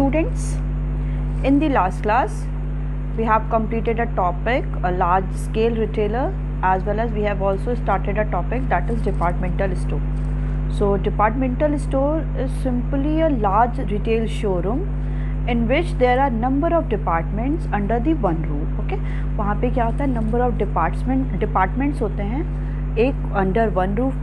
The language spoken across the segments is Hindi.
Students, in the last class we have completed a topic, a large scale retailer, as well as we have also started a topic, that is departmental store. So departmental store is simply a large retail showroom in which there are number of departments under the one roof. Okay, वहाँ पे क्या होता है, number of departments होते हैं एक under one roof,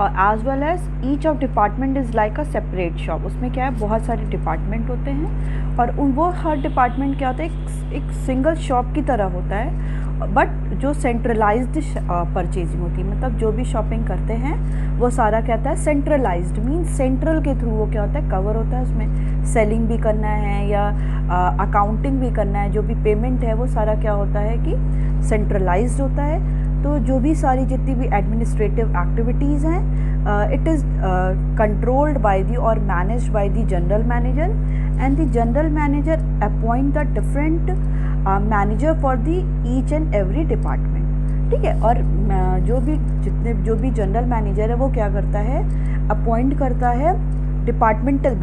और as well as each of department is like a separate shop. उसमें क्या है, बहुत सारे डिपार्टमेंट होते हैं और वो हर डिपार्टमेंट क्या होता है, एक सिंगल शॉप की तरह होता है, बट जो सेंट्रलाइज्ड परचेजिंग होती है, मतलब जो भी शॉपिंग करते हैं वो सारा क्या होता है, सेंट्रलाइज्ड. मीन्स सेंट्रल के थ्रू वो क्या होता है, कवर होता है. उसमें सेलिंग भी करना है या अकाउंटिंग भी करना है, जो भी पेमेंट है वो सारा क्या होता है कि सेंट्रलाइज्ड होता है. तो जो भी सारी जितनी भी एडमिनिस्ट्रेटिव एक्टिविटीज़ हैं, it is controlled by the और managed by the general manager, and the general manager appoint the different manager for the each and every department. ठीक है, और जो भी जनरल मैनेजर है वो क्या करता है, अपॉइंट करता है डिपार्टमेंटल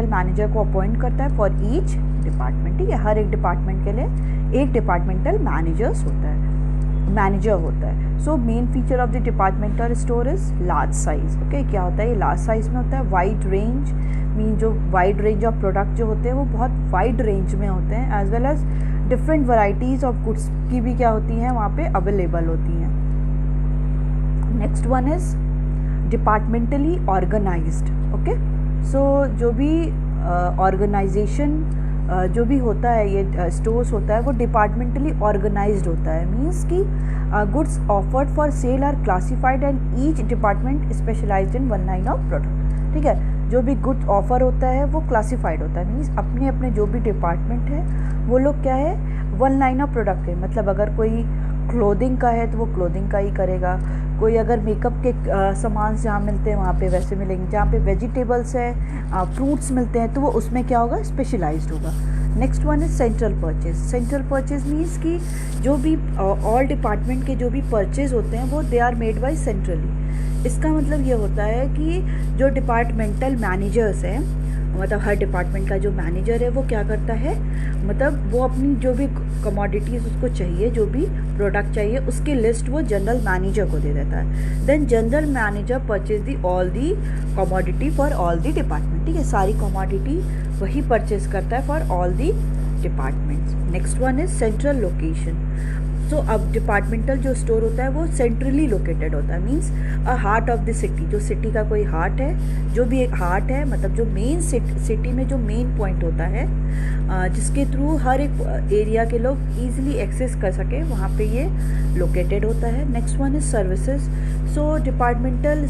मैनेजर को अपॉइंट करता है फॉर ईच डिपार्टमेंट. ठीक है, हर एक डिपार्टमेंट के लिए एक डिपार्टमेंटल मैनेजर होता है. So main feature of the departmental store is large size. Okay, क्या होता है, ये लार्ज साइज में होता है. वाइड रेंज मीन जो वाइड रेंज ऑफ प्रोडक्ट जो होते हैं वो बहुत वाइड रेंज में होते हैं, as well as different varieties of goods की भी क्या होती हैं वहाँ पे अवेलेबल होती हैं. Next one is departmentally organised. Okay, so जो भी ऑर्गेनाइजेशन जो भी होता है, ये स्टोर्स होता है, वो डिपार्टमेंटली ऑर्गेनाइज्ड होता है. मीन्स कि goods offered for sale are classified and each department specialised in one line of product. ठीक है, जो भी गुड्स ऑफर होता है वो क्लासिफाइड होता है. मीन्स अपने अपने जो भी डिपार्टमेंट है वो लोग क्या है, वन लाइन ऑफ प्रोडक्ट है. मतलब अगर कोई क्लोथिंग का है तो वो क्लोथिंग का ही करेगा. कोई अगर मेकअप के सामान जहाँ मिलते हैं वहाँ पे वैसे मिलेंगे. जहाँ पे वेजिटेबल्स है, फ्रूट्स मिलते हैं, तो वो उसमें क्या होगा, स्पेशलाइज्ड होगा. Next one is central purchase means कि जो भी ऑल डिपार्टमेंट के जो भी परचेज होते हैं वो they are made by centrally. इसका मतलब ये होता है कि जो डिपार्टमेंटल मैनेजर्स हैं, मतलब हर डिपार्टमेंट का जो मैनेजर है वो क्या करता है, मतलब वो अपनी जो भी कमोडिटीज़ उसको चाहिए, जो भी प्रोडक्ट चाहिए, उसकी लिस्ट वो जनरल मैनेजर को दे देता है. Then general manager purchase the all the commodity for all the department. ठीक है, सारी कमोडिटी वही परचेज करता है for all the departments. Next one is central location. So अब डिपार्टमेंटल जो स्टोर होता है वो सेंट्रली लोकेटेड होता है. Means a heart of the city. जो सिटी का कोई हार्ट है, जो भी एक हार्ट है, मतलब जो मेन सिटी में जो मेन पॉइंट होता है, जिसके थ्रू हर एक एरिया के लोग ईजिली एक्सेस कर सके, वहाँ पे ये लोकेटेड होता है. Next one is services. So departmental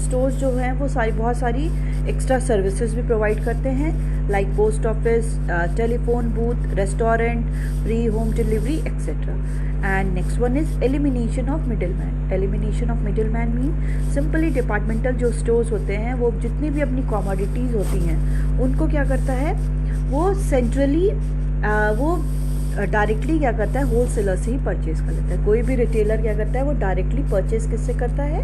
stores जो हैं वो बहुत सारी एक्स्ट्रा सर्विसेज भी प्रोवाइड करते हैं, like post office, telephone booth, restaurant, free home delivery etcetera. And next one is elimination of middleman mean simply departmental जो स्टोर्स होते हैं वो जितनी भी अपनी कमोडिटीज़ होती हैं उनको क्या करता है, वो सेंट्रली वो डायरेक्टली क्या करता है, होलसेलर से ही परचेज़ कर लेता है. कोई भी रिटेलर क्या करता है, वो डायरेक्टली परचेज़ किससे करता है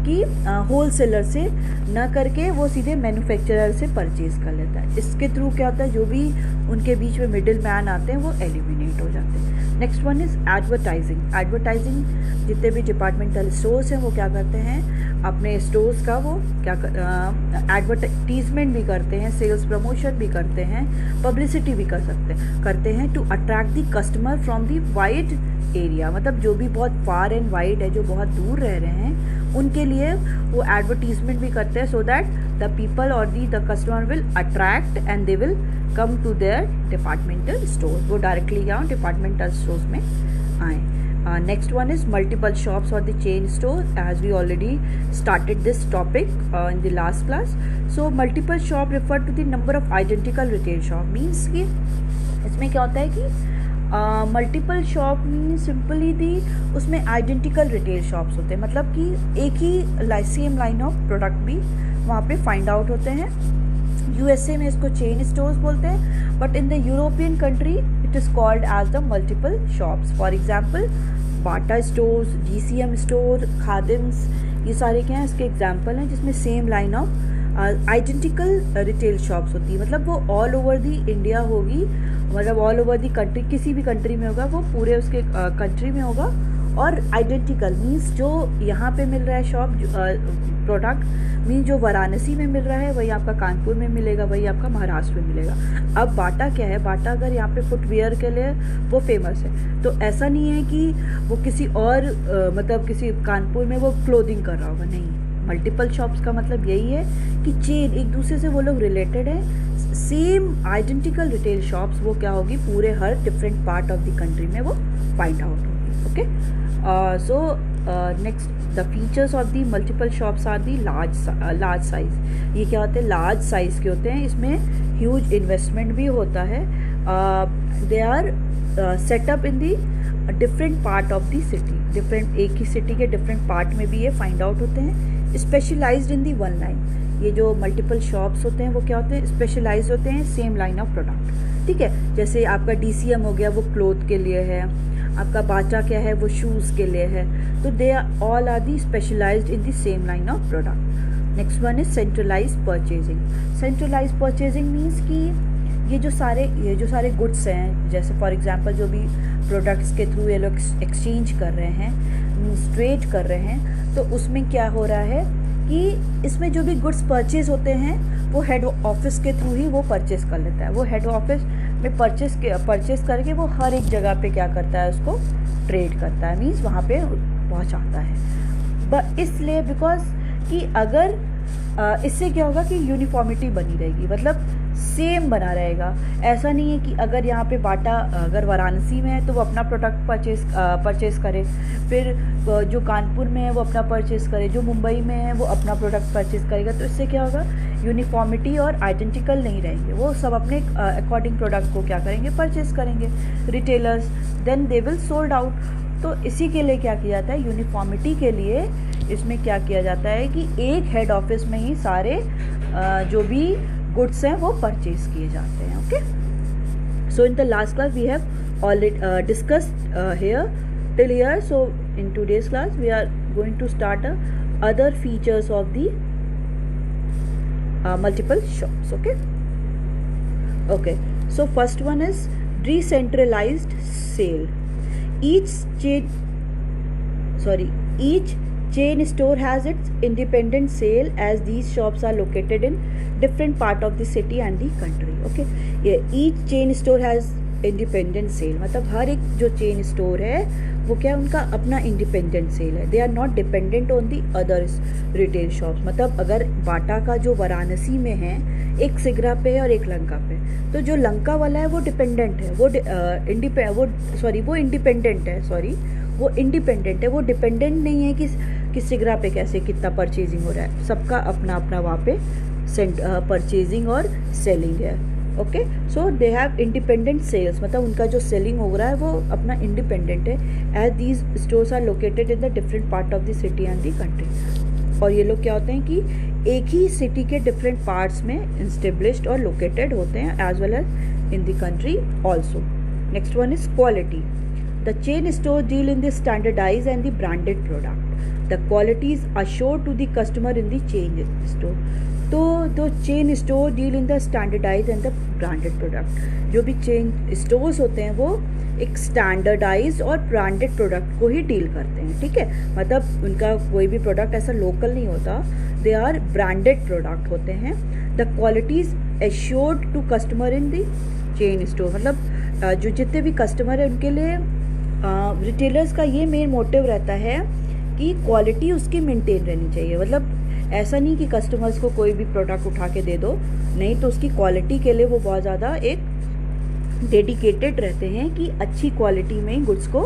कि होलसेलर से ना करके वो सीधे मैन्युफैक्चरर से परचेज़ कर लेता है. इसके थ्रू क्या होता है, जो भी उनके बीच में मिडिल मैन आते हैं वो एलिमिनेट हो जाते हैं. Next one is advertising. जितने भी डिपार्टमेंटल स्टोर्स हैं वो क्या करते हैं, अपने स्टोर्स का वो क्या एडवर्टाइजमेंट भी करते हैं, सेल्स प्रमोशन भी करते हैं, पब्लिसिटी भी करते हैं to attract the customer from the wide area. मतलब जो भी बहुत फार एंड वाइड है, जो बहुत दूर रह रहे हैं, उनके लिए वो एडवर्टीजमेंट भी करते हैं, सो दैट द पीपल और the customer will attract and they will come to their departmental store. वो डायरेक्टली यहाँ डिपार्टमेंटल स्टोर्स में आए. Next one is multiple shops or the chain store, as we already started this topic in the last class. So multiple shop refer to the number of identical retail shop. Means कि इसमें क्या होता है कि मल्टीपल शॉप मीन सिंपली दी उसमें आइडेंटिकल रिटेल शॉप्स होते हैं. मतलब कि एक ही सेम लाइन ऑफ प्रोडक्ट भी वहाँ पे फाइंड आउट होते हैं. USA में इसको चेन स्टोर्स बोलते हैं, but in the European country it is called as the multiple shops. For example Bata stores, GCM store, Khadims, ये सारे क्या हैं, इसके एग्जाम्पल हैं जिसमें same line of identical retail shops होती है, मतलब वो ऑल ओवर दी इंडिया होगी, मतलब ऑल ओवर दी कंट्री, किसी भी कंट्री में होगा, वो पूरे उसके कंट्री में होगा। और आइडेंटिकल मीन्स जो यहाँ पे मिल रहा है शॉप प्रोडक्ट मीन्स जो वाराणसी में मिल रहा है वही आपका कानपुर में मिलेगा, वही आपका महाराष्ट्र में मिलेगा। अब बाटा क्या है, बाटा अगर यहाँ पे फुटवेयर के लिए वो फेमस है, तो ऐसा नहीं है कि वो किसी और मतलब किसी कानपुर में वो क्लोथिंग कर रहा होगा, नहीं। मल्टीपल शॉप्स का मतलब यही है कि चेन, एक दूसरे से वो लोग रिलेटेड है, सेम आइडेंटिकल रिटेल शॉप्स वो क्या होगी, पूरे हर different part of the country में वो फाइंड आउट होगी। Okay, so next the features of the multiple shops are the large size. ये क्या होते हैं, लार्ज साइज़ के होते हैं, इसमें ह्यूज इन्वेस्टमेंट भी होता है। They are setup in the different part of the city, different एक ही सिटी के डिफरेंट पार्ट में भी ये फाइंड आउट होते हैं। Specialised in the one line, ये जो मल्टीपल शॉप्स होते हैं वो क्या होते हैं, स्पेशलाइज होते हैं सेम लाइन ऑफ प्रोडक्ट। ठीक है, जैसे आपका DCM हो गया, वो क्लोथ के लिए है, आपका बाटा क्या है, वो शूज़ के लिए है। तो they are all are the specialised in the same line of product. Next one is centralise purchasing. Centralise purchasing means कि ये जो सारे गुड्स हैं, जैसे फॉर एग्जांपल जो भी प्रोडक्ट्स के थ्रू ये लोग एक्सचेंज कर रहे हैं, मीन्स ट्रेड कर रहे हैं, तो उसमें क्या हो रहा है कि इसमें जो भी गुड्स परचेज होते हैं वो हेड ऑफिस के थ्रू ही वो परचेज कर लेता है। वो हेड ऑफिस में परचेज करके वो हर एक जगह पे क्या करता है, उसको ट्रेड करता है, मीन्स वहाँ पे पहुँचाता है। इसलिए बिकॉज कि अगर इससे क्या होगा कि यूनिफॉर्मिटी बनी रहेगी, मतलब सेम बना रहेगा। ऐसा नहीं है कि अगर यहाँ पे बाटा अगर वाराणसी में है तो वो अपना प्रोडक्ट परचेज़ करे, फिर जो कानपुर में है वो अपना परचेज़ करे, जो मुंबई में है वो अपना प्रोडक्ट परचेज़ करेगा। तो इससे क्या होगा, यूनिफॉर्मिटी और आइडेंटिकल नहीं रहेंगे, वो सब अपने अकॉर्डिंग प्रोडक्ट को क्या करेंगे, परचेज़ करेंगे retailers, then they will sold out. तो इसी के लिए क्या किया जाता है, यूनिफॉर्मिटी के लिए इसमें क्या किया जाता है कि एक हेड ऑफिस में ही सारे जो भी गुड्स हैं वो परचेज किए जाते हैं। Okay, so in the last class we have already discussed here till here. So in today's class we are going to start other features of the multiple shops. Okay, so first one is decentralized sale. Each chain store has its independent sale as these shops are located in different part of the city and the country. Okay, yeah, each chain store has independent sale, मतलब हर एक जो चेन स्टोर है वो क्या, उनका अपना इंडिपेंडेंट सेल है। They are not dependent on the others retail shops. मतलब अगर बाटा का जो वाराणसी में है, एक सिगरा पे है और एक लंका पे, तो जो लंका वाला है वो डिपेंडेंट है, वो इंडिपेंडेंट है, वो डिपेंडेंट नहीं है कि सिगरा पे कैसे कितना परचेजिंग हो रहा है। सबका अपना अपना वहाँ पे परचेजिंग और सेलिंग है। Okay, so they have independent sales, मतलब उनका जो सेलिंग हो रहा है वो अपना इंडिपेंडेंट है। As these stores are located in the different part of the city and the country. और ये लोग क्या होते हैं कि एक ही सिटी के डिफरेंट पार्ट्स में इंस्टेब्लिश्ड और लोकेटेड होते हैं, as well as in the country also. Next one is quality. The chain store deal in the standardise and the branded product. The quality is assured to the customer in the chain store. तो chain store deal in the standardise and the branded product. जो भी चेन स्टोर्स होते हैं वो एक स्टैंडर्डाइज और ब्रांडेड प्रोडक्ट को ही डील करते हैं। ठीक है, मतलब उनका कोई भी प्रोडक्ट ऐसा लोकल नहीं होता, दे आर ब्रांडेड प्रोडक्ट होते हैं। The quality is assured to customer in the chain store, मतलब जो जितने भी कस्टमर हैं उनके लिए रिटेलर्स का ये मेन मोटिव रहता है कि क्वालिटी उसकी मेंटेन रहनी चाहिए। मतलब ऐसा नहीं कि कस्टमर्स को कोई भी प्रोडक्ट उठा के दे दो, नहीं, तो उसकी क्वालिटी के लिए वो बहुत ज़्यादा एक डेडिकेटेड रहते हैं कि अच्छी क्वालिटी में गुड्स को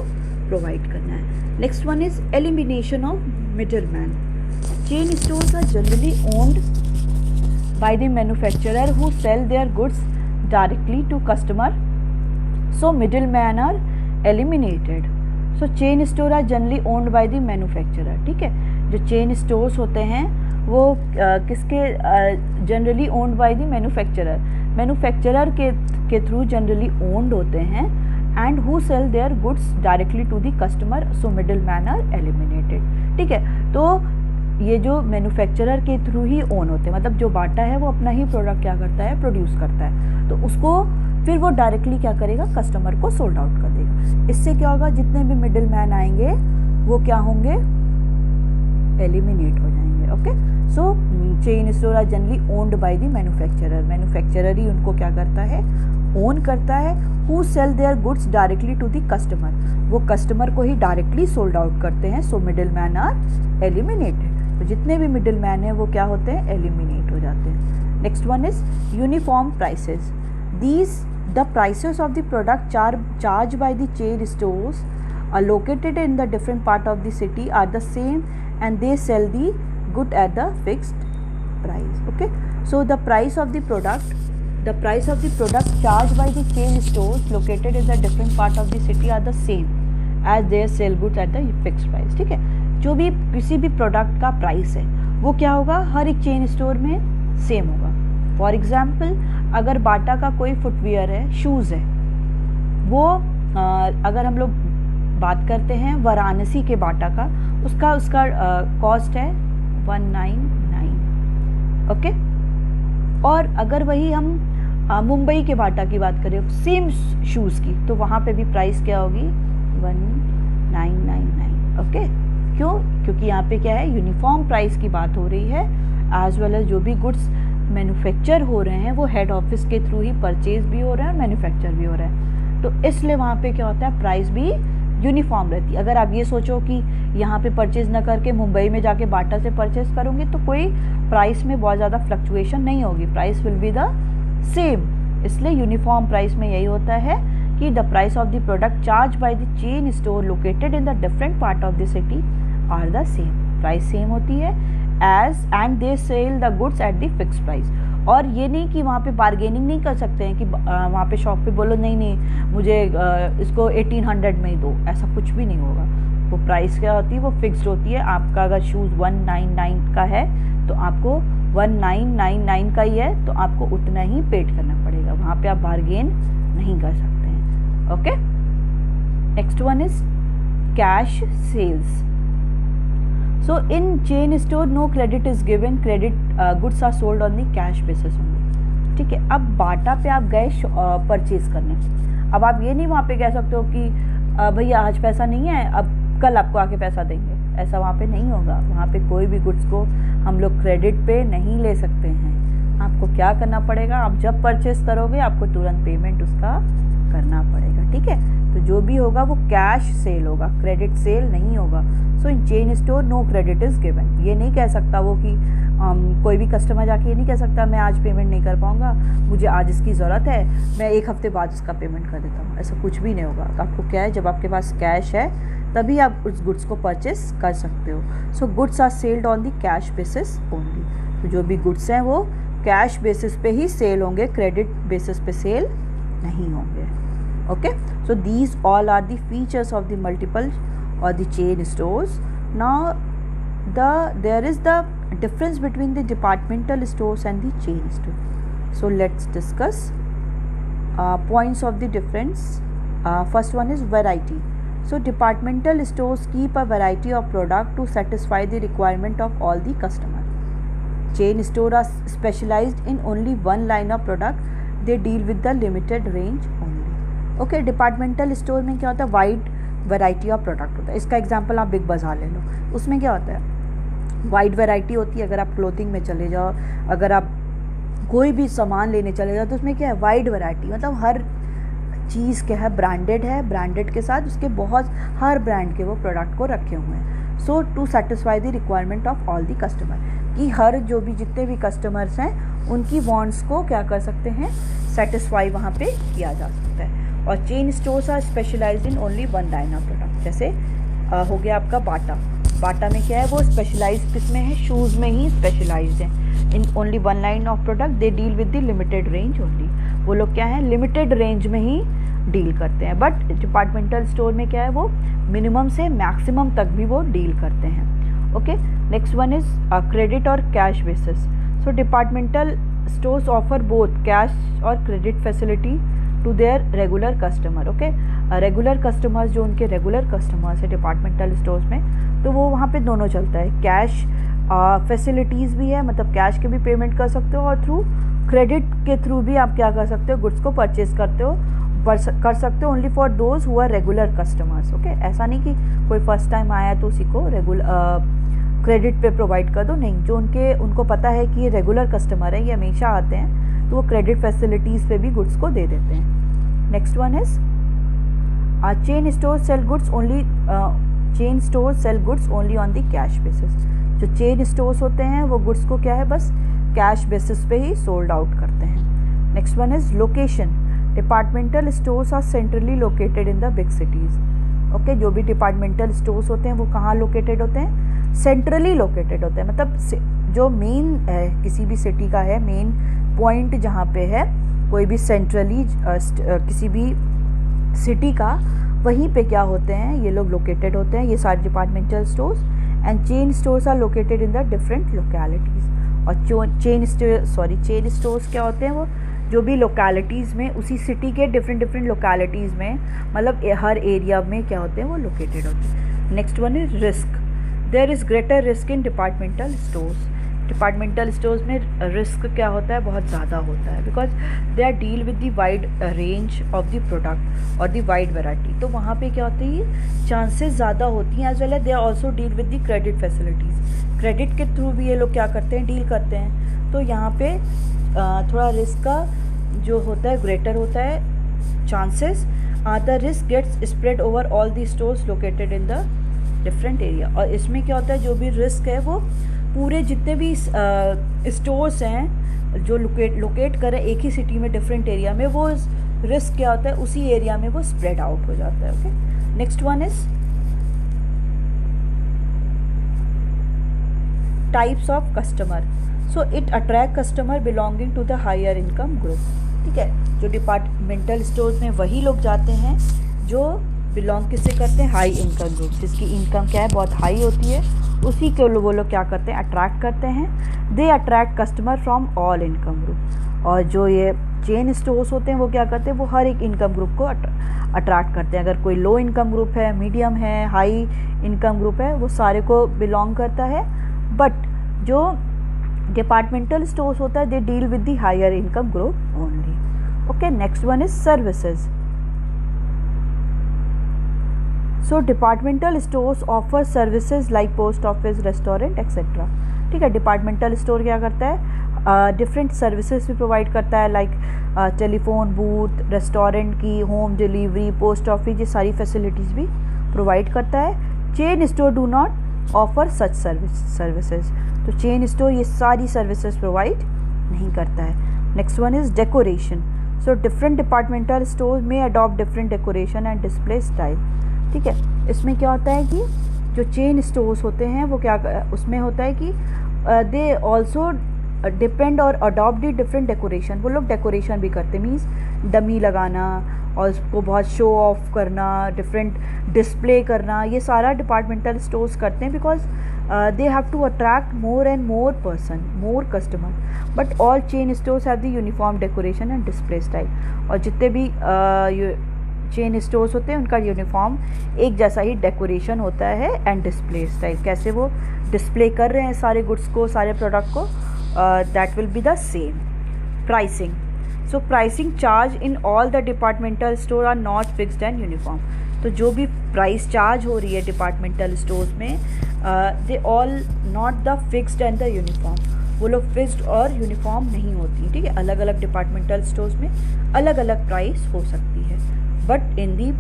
प्रोवाइड करना है। Next one is elimination of middle man. Chain stores are generally owned by the manufacturer who sell their goods directly to customer, so middle man are eliminated. So chain store are generally owned by the manufacturer. ठीक है, जो चेन स्टोर्स होते हैं वो किसके generally owned by the manufacturer के थ्रू जनरली ओन्ड होते हैं, and who sell their goods directly to the customer, so middle man are eliminated. ठीक है, तो ये जो मैन्युफैक्चरर के थ्रू ही ओन होते हैं, मतलब जो बाटा है वो अपना ही प्रोडक्ट क्या करता है, प्रोड्यूस करता है, तो उसको फिर वो डायरेक्टली क्या करेगा, कस्टमर को सोल्ड आउट कर देगा। इससे क्या होगा, जितने भी मिडिल मैन आएंगे वो क्या होंगे, एलिमिनेट हो जाएंगे। Okay, so chain store are generally owned by the manufacturer, manufacturer ही उनको क्या करता है, ओन करता है। Who sell their goods directly to the customer, वो कस्टमर को ही डायरेक्टली सोल्ड आउट करते हैं। So middle man are eliminated, तो जितने भी मिडिल मैन हैं वो क्या होते हैं, एलिमिनेट हो जाते हैं। Next one is uniform prices. These the prices of the product charge by the chain stores are located in the different part of the city are the same and they sell the good at the fixed price. Okay, so the price of the product charged by the chain stores located in the different part of the city are the same as they sell goods at the fixed price. ठीक है, जो भी किसी भी प्रोडक्ट का प्राइस है वो क्या होगा, हर एक चेन स्टोर में सेम होगा। फॉर एग्जाम्पल, अगर बाटा का कोई फुटवियर है, शूज़ है, वो अगर हम लोग बात करते हैं वाराणसी के बाटा का, उसका कॉस्ट है 199। ओके, और अगर वही हम मुंबई के बाटा की बात करें सेम शूज़ की, तो वहाँ पे भी प्राइस क्या होगी, 1999। ओके, क्यों, क्योंकि यहाँ पे क्या है, यूनिफॉर्म प्राइस की बात हो रही है, एज वेल एज जो भी गुड्स मैन्युफैक्चर हो रहे हैं वो हेड ऑफिस के थ्रू ही परचेज भी हो रहा है और मैन्युफैक्चर भी हो रहा है, तो इसलिए वहाँ पे क्या होता है, प्राइस भी यूनिफॉर्म रहती है। अगर आप ये सोचो कि यहाँ पे परचेज़ ना करके मुंबई में जाके बाटा से परचेज़ करोगे तो कोई प्राइस में बहुत ज़्यादा फ्लक्चुएशन नहीं होगी, price will be the same. इसलिए यूनिफॉर्म प्राइस में यही होता है कि the price of the product charge by the chain store located in the different part of the city are the same, price same होती है as and they sell the goods at the fix price. और ये नहीं कि वहाँ पे बार्गेनिंग नहीं कर सकते हैं कि वहाँ पे शॉप पे बोलो नहीं मुझे इसको 1800 में ही दो, ऐसा कुछ भी नहीं होगा। वो प्राइस क्या होती है, वो फिक्स्ड होती है। आपका अगर शूज़ 199 का है तो आपको 1999 का ही है, तो आपको उतना ही पेड करना पड़ेगा, वहाँ पे आप बार्गेन नहीं कर सकते हैं। Okay, next one is cash sales. So in chain store no credit is given, goods are sold on the cash basis only। ठीक है, अब बाटा पे आप गए परचेज करने, अब आप ये नहीं वहाँ पे कह सकते हो कि भैया आज पैसा नहीं है, अब कल आपको आके पैसा देंगे, ऐसा वहाँ पे नहीं होगा। वहाँ पे कोई भी गुड्स को हम लोग क्रेडिट पे नहीं ले सकते हैं। आपको क्या करना पड़ेगा, आप जब परचेज करोगे आपको तुरंत पेमेंट उसका करना पड़ेगा। ठीक है, तो जो भी होगा वो कैश सेल होगा, क्रेडिट सेल नहीं होगा। So in chain store no credit is given. ये नहीं कह सकता वो कि कोई भी कस्टमर जाके ये नहीं कह सकता मैं आज पेमेंट नहीं कर पाऊँगा, मुझे आज इसकी ज़रूरत है, मैं एक हफ्ते बाद उसका पेमेंट कर देता हूँ, ऐसा कुछ भी नहीं होगा। आपको क्या है, जब आपके पास कैश है तभी आप उस गुड्स को परचेस कर सकते हो। So goods are sold on the cash basis only. तो जो भी गुड्स हैं वो कैश बेसिस पे ही सेल होंगे, क्रेडिट बेसिस पे सेल नहीं होंगे। Okay, so these all are the features of the multiple or the chain stores. Now there is the difference between the departmental stores and the chain store. So let's discuss points of the difference. First one is variety. So departmental stores keep a variety of product to satisfy the requirement of all the customer. Chain stores are specialized in only one line of product. They deal with the limited range only. Okay, departmental store में क्या होता है, वाइड वैरायटी ऑफ प्रोडक्ट होता है। इसका एग्जांपल आप बिग बाज़ार ले लो, उसमें क्या होता है, वाइड वैरायटी होती है। अगर आप क्लोथिंग में चले जाओ, अगर आप कोई भी सामान लेने चले जाओ, तो उसमें क्या है, वाइड वैरायटी, मतलब हर चीज़ क्या है, ब्रांडेड है, ब्रांडेड के साथ उसके बहुत हर ब्रांड के वो प्रोडक्ट को रखे हुए हैं। So to satisfy the requirement of all the customer, कि हर जो भी जितने भी कस्टमर्स हैं उनकी वांट्स को क्या कर सकते हैं, सेटिस्फाई वहाँ पे किया जा सकता है। और chain stores are specialised in only one line of product. जैसे हो गया आपका बाटा, बाटा में क्या है, वो स्पेशलाइज्ड किसमें है, शूज़ में ही स्पेशलाइज्ड है। इन only one line of product they deal with the limited range only. वो लोग क्या है, लिमिटेड रेंज में ही डील करते हैं। बट डिपार्टमेंटल स्टोर में क्या है, वो मिनिमम से मैक्सिमम तक भी वो डील करते हैं। Okay, next one is credit और cash basis. So departmental stores offer both cash और credit facility to their regular customer. Okay, regular customers जो उनके रेगुलर कस्टमर्स है डिपार्टमेंटल स्टोर्स में, तो वो वहाँ पे दोनों चलता है, कैश फैसिलिटीज़ भी है, मतलब कैश के भी पेमेंट कर सकते हो, और थ्रू क्रेडिट के थ्रू भी आप क्या कर सकते हो, गुड्स को परचेज कर सकते हो, only for those who are regular customers. Okay, ऐसा नहीं कि कोई फर्स्ट टाइम आया तो उसी को क्रेडिट पे प्रोवाइड कर दो, नहीं, जो उनको पता है कि ये रेगुलर कस्टमर है, ये हमेशा आते हैं, तो वो क्रेडिट फैसिलिटीज़ पे भी गुड्स को दे देते हैं। Next one is chain store sell goods only on the cash basis. जो चेन स्टोर्स होते हैं वो गुड्स को क्या है, बस कैश बेसिस पे ही सोल्ड आउट करते हैं। Next one is location. Departmental stores are centrally located in the big cities. Okay, जो भी डिपार्टमेंटल स्टोर्स होते हैं वो कहाँ लोकेटेड होते हैं, सेंट्रली लोकेटेड होते हैं, मतलब जो मेन किसी भी सिटी का है, मेन पॉइंट जहाँ पे है कोई भी सेंट्रली किसी भी सिटी का, वहीं पे क्या होते हैं, ये लोग लोकेटेड होते हैं, ये सारे departmental stores. And chain stores are located in the different localities. और चेन स्टोर्स क्या होते हैं, वो जो भी लोकेलिटीज़ में, उसी सिटी के डिफरेंट लोकेलिटीज़ में, मतलब हर एरिया में क्या होते हैं, वो लोकेटेड होते हैं। Next one is risk. There is greater risk in departmental stores. Departmental stores में रिस्क क्या होता है, बहुत ज़्यादा होता है, because they are deal with the wide range of the product और द वाइड वैरायटी। तो वहाँ पे क्या होती है, चांसेस ज़्यादा होती हैं, as well as they also deal with the credit facilities. Credit के थ्रू भी ये लोग क्या करते हैं, डील करते हैं। तो यहाँ पे थोड़ा रिस्क का जो होता है ग्रेटर होता है chances. The risk gets spread over all the stores located in the different area. और इसमें क्या होता है, जो भी रिस्क है वो पूरे जितने भी स्टोर्स हैं जो लोकेट करें एक ही सिटी में डिफरेंट एरिया में, वो रिस्क क्या होता है, उसी एरिया में वो स्प्रेड आउट हो जाता है। Okay, next one is types of customer. So it attract customer belonging to the higher income group. ठीक है, जो डिपार्टमेंटल स्टोर्स में वही लोग जाते हैं जो बिलोंग किससे करते हैं, हाई इनकम ग्रुप, जिसकी इनकम क्या है, बहुत हाई होती है, उसी को वो लोग क्या करते हैं, अट्रैक्ट करते हैं। They attract customer from all income group. और जो ये चेन स्टोर्स होते हैं वो क्या करते हैं, वो हर एक इनकम ग्रुप को अट्रैक्ट करते हैं। अगर कोई लो इनकम ग्रुप है, मीडियम है, हाई इनकम ग्रुप है, वो सारे को बिलोंग करता है। बट जो डिपार्टमेंटल स्टोर्स होता है, they deal with the higher income group only. Okay, next one is services. So departmental stores offer services like post office, restaurant etcetera. ठीक है, डिपार्टमेंटल स्टोर क्या करता है, डिफरेंट सर्विसेज भी प्रोवाइड करता है, लाइक टेलीफोन बूथ, रेस्टोरेंट की, होम डिलीवरी, पोस्ट ऑफिस, ये सारी फैसिलिटीज़ भी प्रोवाइड करता है। Chain store do not offer such services. तो चेन स्टोर ये सारी सर्विसेज प्रोवाइड नहीं करता है। Next one is decoration. So different departmental store में adopt different decoration and display style. ठीक है, इसमें क्या होता है कि जो चेन स्टोर्स होते हैं वो क्या उसमें होता है कि दे ऑल्सो डिपेंड और अडॉप्ट दी डिफरेंट डेकोरेशन। वो लोग डेकोरेशन भी करते, मीन्स डमी लगाना और उसको बहुत शो ऑफ करना, डिफरेंट डिस्प्ले करना, ये सारा डिपार्टमेंटल स्टोर्स करते हैं, because they have to attract more and more person, more customer. But all chain stores have the uniform decoration and display style. और जितने भी चेन स्टोर्स होते हैं उनका यूनिफॉर्म एक जैसा ही डेकोरेशन होता है एंड डिस्प्ले स्टाइल, कैसे वो डिस्प्ले कर रहे हैं सारे गुड्स को, सारे प्रोडक्ट को, that will be the same. Pricing. So pricing charge in all the departmental store are not fixed and uniform. तो जो भी प्राइस चार्ज हो रही है डिपार्टमेंटल स्टोर्स में, they all not the fixed and the uniform, वो लोग फिक्स्ड और यूनिफॉर्म नहीं होती। ठीक है, अलग अलग डिपार्टमेंटल स्टोर्स में अलग अलग प्राइस हो सकती है। But in the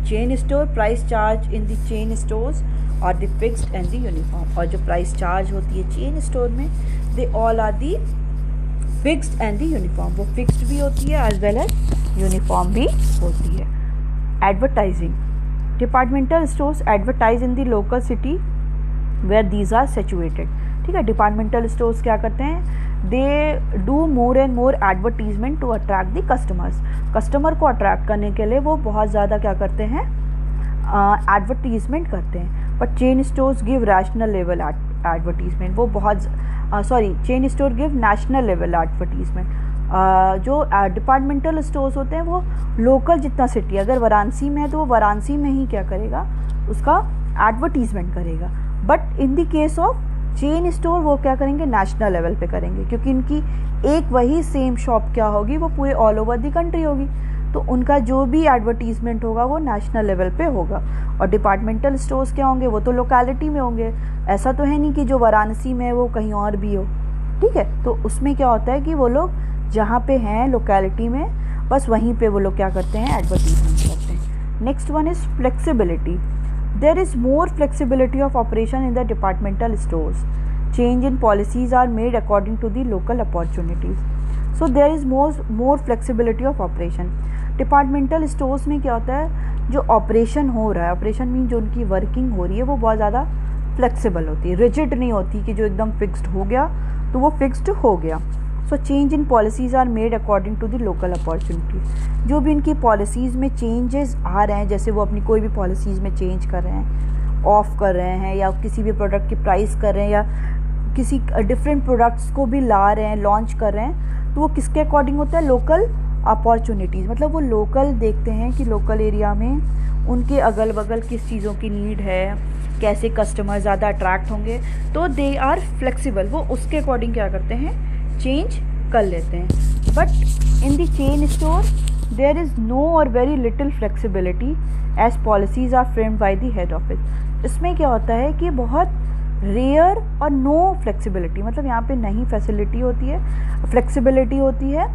chain store price charge in the chain stores और the fixed and the uniform. और जो प्राइस चार्ज होती है चेन स्टोर में, they all are the fixed and the uniform, वो फिक्स्ड भी होती है एज वेल एज यूनिफॉर्म भी होती है। Advertising. Departmental stores advertise in the local city where these are situated. ठीक है, डिपार्टमेंटल स्टोर्स क्या करते हैं, they do more and more advertisement to attract the customers. Customer को अट्रैक्ट करने के लिए वो बहुत ज़्यादा क्या करते हैं, एडवर्टीजमेंट करते हैं। But chain stores give rational level advertisement, वो बहुत chain store give national level advertisement. जो डिपार्टमेंटल स्टोर्स होते हैं वो लोकल जितना सिटी, अगर वाराणसी में है तो वो वाराणसी में ही क्या करेगा, उसका एडवर्टीजमेंट करेगा। But in the case of chain store वो क्या करेंगे, नेशनल लेवल पे करेंगे, क्योंकि इनकी एक वही सेम शॉप क्या होगी, वो पूरे ऑल ओवर द कंट्री होगी, तो उनका जो भी एडवर्टीजमेंट होगा वो नेशनल लेवल पे होगा। और डिपार्टमेंटल स्टोर्स क्या होंगे, वो तो लोकेलिटी में होंगे, ऐसा तो है नहीं कि जो वाराणसी में है वो कहीं और भी हो, ठीक है। तो उसमें क्या होता है कि वो लोग जहाँ पे हैं लोकेलिटी में, बस वहीं पे वो लोग क्या करते हैं, एडवर्टीजमेंट करते हैं। Next one is flexibility. There is more flexibility of operation in the departmental stores. Change in policies are made according to the local opportunities. So there is more flexibility of operation. Departmental stores में क्या होता है, जो ऑपरेशन हो रहा है, ऑपरेशन मीन जो उनकी वर्किंग हो रही है वो बहुत ज़्यादा फ्लेक्सिबल होती है, रिजिड नहीं होती कि जो एकदम फिक्स्ड हो गया तो वो फिक्स्ड हो गया। So change in policies are made according to the local opportunities. जो भी इनकी पॉलिसीज़ में चेंजेस आ रहे हैं, जैसे वो अपनी कोई भी पॉलिसीज़ में चेंज कर रहे हैं, ऑफ कर रहे हैं, या किसी भी प्रोडक्ट की प्राइस कर रहे हैं, या किसी डिफरेंट प्रोडक्ट्स को भी ला रहे हैं, लॉन्च कर रहे हैं, तो वो किसके अकॉर्डिंग होता है, लोकल अपॉर्चुनिटीज़। मतलब वो लोकल देखते हैं कि लोकल एरिया में उनके अगल बगल किस चीज़ों की नीड है, कैसे कस्टमर ज़्यादा अट्रैक्ट होंगे, तो दे आर फ्लेक्सिबल, वो उसके अकॉर्डिंग क्या करते हैं, चेंज कर लेते हैं। But in the chain store there is no और very little flexibility as policies are framed by the head office. इसमें क्या होता है कि बहुत रेयर और नो फ्लेक्सिबिलिटी, मतलब यहाँ पे नहीं फैसिलिटी होती है, फ्लेक्सिबिलिटी होती है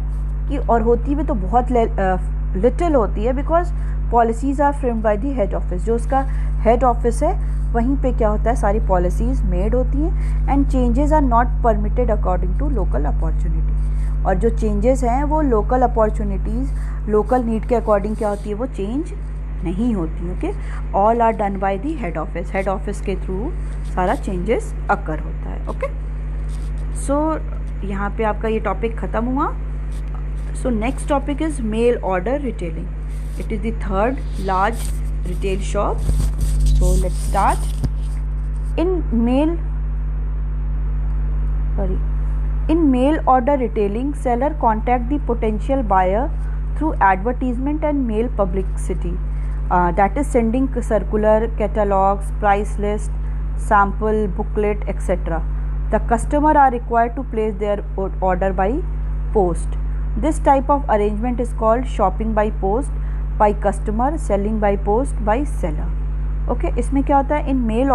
कि, और होती भी तो बहुत लिटिल होती है, because policies are framed by the head office. जो उसका हेड ऑफिस है वहीं पे क्या होता है, सारी पॉलिसीज़ मेड होती हैं। And changes are not permitted according to local opportunity. और जो चेंजेस हैं वो लोकल अपॉर्चुनिटीज़, लोकल नीड के अकॉर्डिंग क्या होती है, वो चेंज नहीं होती। Okay, all are done by the head office. Head office के थ्रू सारा चेंजेस अकर होता है। ओके, सो यहाँ पे आपका ये टॉपिक ख़त्म हुआ। So next topic is mail order retailing. It is the third large retail shop. So let's start. In mail order retailing, seller contact the potential buyer through advertisement and mail publicity. That is sending circular, catalogs, price list, sample, booklet, etc. The customer are required to place their order by post. This type of arrangement is called shopping by post by customer, selling by post by seller. Okay, इसमें क्या होता है, in mail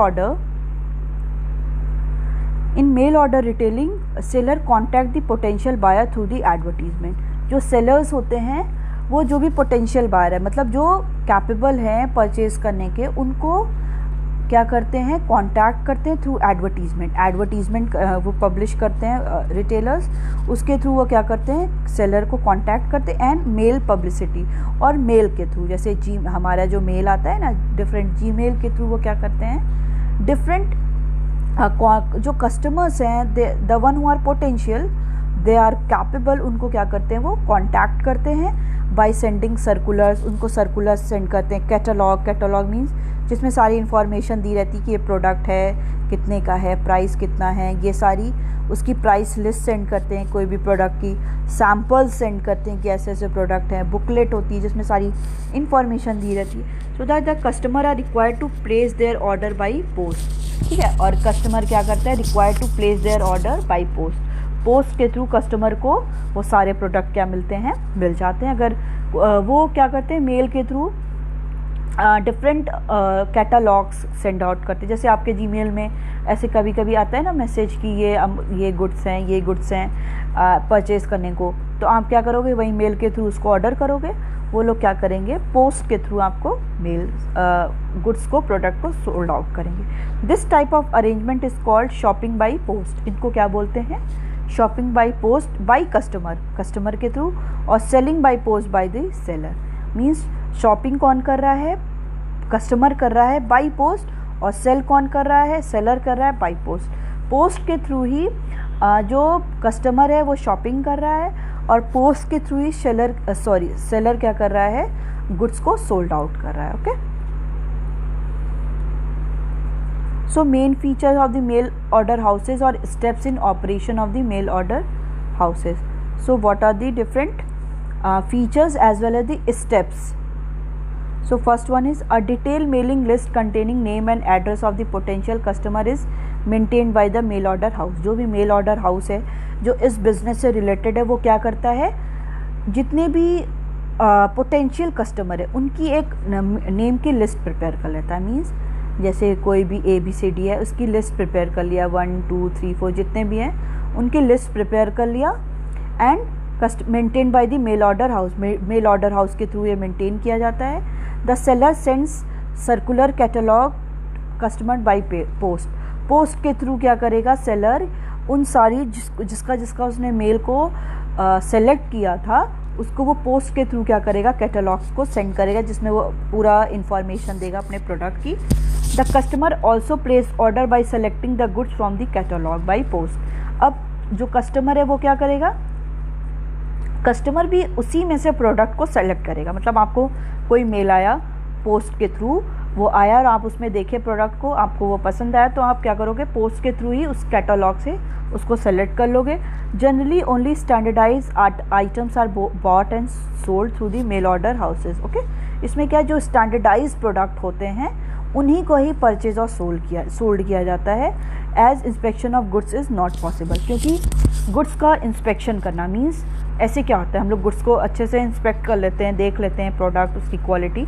order retailing, seller contact the potential buyer through the advertisement. जो sellers होते हैं वो जो भी potential buyer है, मतलब जो कैपेबल हैं परचेज करने के, उनको क्या करते हैं, कांटेक्ट करते हैं थ्रू एडवर्टीजमेंट वो पब्लिश करते हैं रिटेलर्स, उसके थ्रू वो क्या करते हैं, सेलर को कांटेक्ट करते हैं। एंड मेल पब्लिसिटी, और मेल के थ्रू, जैसे हमारा जो मेल आता है ना डिफरेंट जीमेल के थ्रू, वो क्या करते हैं, डिफरेंट जो कस्टमर्स हैं, the one who are potential, they are capable, उनको क्या करते हैं, वो कांटेक्ट करते हैं बाय सेंडिंग सर्कुलर्स, उनको सर्कुलर्स सेंड करते हैं। कैटलॉग मीन्स जिसमें सारी इन्फॉर्मेशन दी रहती है कि ये प्रोडक्ट है, कितने का है, प्राइस कितना है, ये सारी उसकी प्राइस लिस्ट सेंड करते हैं, कोई भी प्रोडक्ट की सैम्पल्स सेंड करते हैं कि ऐसे ऐसे प्रोडक्ट हैं। बुकलेट होती है जिसमें सारी इन्फॉर्मेशन दी रहती है, so that the customer are required to place their order by post. ठीक है, और कस्टमर क्या करता है, required to place their order by post. Post के थ्रू कस्टमर को वो सारे प्रोडक्ट क्या मिलते हैं, मिल जाते हैं। अगर वो क्या करते हैं, मेल के through different catalogues send out करते हैं। जैसे आपके जीमेल में ऐसे कभी कभी आता है ना मैसेज कि ये गुड्स हैं परचेज़ करने को, तो आप क्या करोगे, वही मेल के थ्रू उसको ऑर्डर करोगे, वो लोग क्या करेंगे, पोस्ट के थ्रू आपको मेल गुड्स को, प्रोडक्ट को सोल्ड आउट करेंगे। This type of arrangement is called shopping by post. इनको क्या बोलते हैं, shopping by post by customer के थ्रू, और selling by post by the seller. Means shopping कौन कर रहा है, कस्टमर कर रहा है बाई पोस्ट, और सेल कौन कर रहा है, सेलर कर रहा है बाई पोस्ट। पोस्ट के थ्रू ही जो कस्टमर है वो शॉपिंग कर रहा है, और पोस्ट के थ्रू ही सेलर क्या कर रहा है, गुड्स को सोल्ड आउट कर रहा है। Okay, so main features of the mail order houses और steps in operation of the mail order houses. So what are the different features as well as the steps? So first one is a detailed mailing list containing name and address of the potential customer is maintained by the mail order house. जो भी मेल ऑर्डर हाउस है जो इस बिज़नेस से रिलेटेड है वो क्या करता है, जितने भी पोटेंशियल कस्टमर है उनकी एक नेम की लिस्ट प्रिपेयर कर लेता है. मीन्स जैसे कोई भी ABCD है उसकी लिस्ट प्रिपेयर कर लिया, 1 2 3 4 जितने भी हैं उनकी लिस्ट प्रिपेयर कर लिया and maintain by the mail order house. Mail order house के थ्रू ये मेंटेन किया जाता है. The seller sends circular catalogue customer by post. Post के थ्रू क्या करेगा सेलर, उन सारी जिसका उसने मेल को सेलेक्ट किया था उसको वो पोस्ट के थ्रू क्या करेगा, कैटलॉग्स को सेंड करेगा जिसमें वो पूरा इन्फॉर्मेशन देगा अपने प्रोडक्ट की. The customer also place order by selecting the goods from the catalogue by post. अब जो कस्टमर है वो क्या करेगा, कस्टमर भी उसी में से प्रोडक्ट को सेलेक्ट करेगा. मतलब आपको कोई मेल आया पोस्ट के थ्रू, वो आया और आप उसमें देखे प्रोडक्ट को, आपको वो पसंद आया तो आप क्या करोगे, पोस्ट के थ्रू ही उस कैटलॉग से उसको सेलेक्ट कर लोगे. Generally only standardise items are bought and sold through the mail order houses. Okay, इसमें क्या जो स्टैंडर्डाइज प्रोडक्ट होते हैं उन्हीं को ही परचेज और सोल्ड किया जाता है. As inspection of goods is not possible, क्योंकि गुड्स का इंस्पेक्शन करना मीन्स ऐसे क्या होता है, हम लोग गुड्स को अच्छे से इंस्पेक्ट कर लेते हैं, देख लेते हैं प्रोडक्ट उसकी क्वालिटी.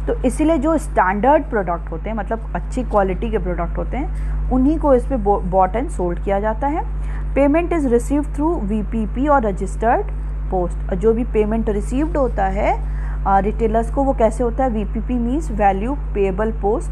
तो इसीलिए जो स्टैंडर्ड प्रोडक्ट होते हैं मतलब अच्छी क्वालिटी के प्रोडक्ट होते हैं उन्हीं को इस पर बॉट एंड सोल्ड किया जाता है. Payment is received through VPP और रजिस्टर्ड पोस्ट. जो भी पेमेंट रिसीव्ड होता है रिटेलर्स को वो कैसे होता है, VPP means value payable post,